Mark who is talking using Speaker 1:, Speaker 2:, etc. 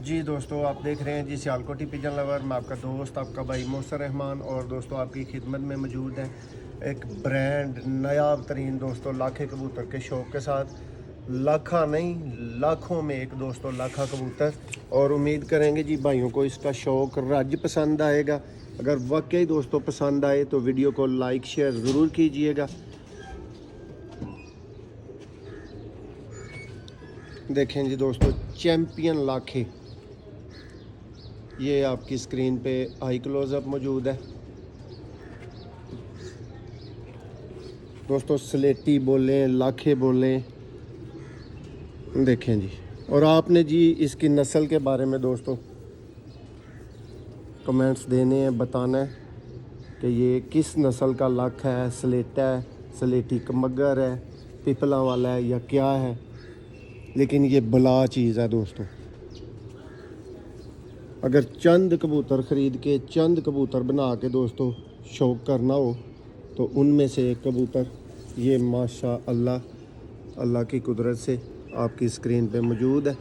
Speaker 1: जी दोस्तों, आप देख रहे हैं जी सियालकोटी पिजन लवर। मैं आपका दोस्त, आपका भाई मोहसिन रहमान, और दोस्तों आपकी खिदमत में मौजूद है एक ब्रांड नायाब तरीन दोस्तों लाखे कबूतर के शौक़ के साथ। लाखा नहीं, लाखों में एक दोस्तों लाखा कबूतर। और उम्मीद करेंगे जी भाइयों को इसका शौक़ रज पसंद आएगा। अगर वाकई दोस्तों पसंद आए तो वीडियो को लाइक शेयर ज़रूर कीजिएगा। देखें जी दोस्तों, चैम्पियन लाखे, ये आपकी स्क्रीन पे आई क्लोज़अप मौजूद है दोस्तों। स्लेटी बोलें, लाखे बोलें, देखें जी। और आपने जी इसकी नस्ल के बारे में दोस्तों कमेंट्स देने हैं, बताना है कि ये किस नस्ल का लाख है, स्लेटा है, स्लेटी कमगर है, पिपला वाला है या क्या है। लेकिन ये बला चीज़ है दोस्तों। अगर चंद कबूतर ख़रीद के चंद कबूतर बना के दोस्तों शौक़ करना हो तो उनमें से एक कबूतर ये माशा अल्लाह, अल्लाह की कुदरत से आपकी स्क्रीन पे मौजूद है।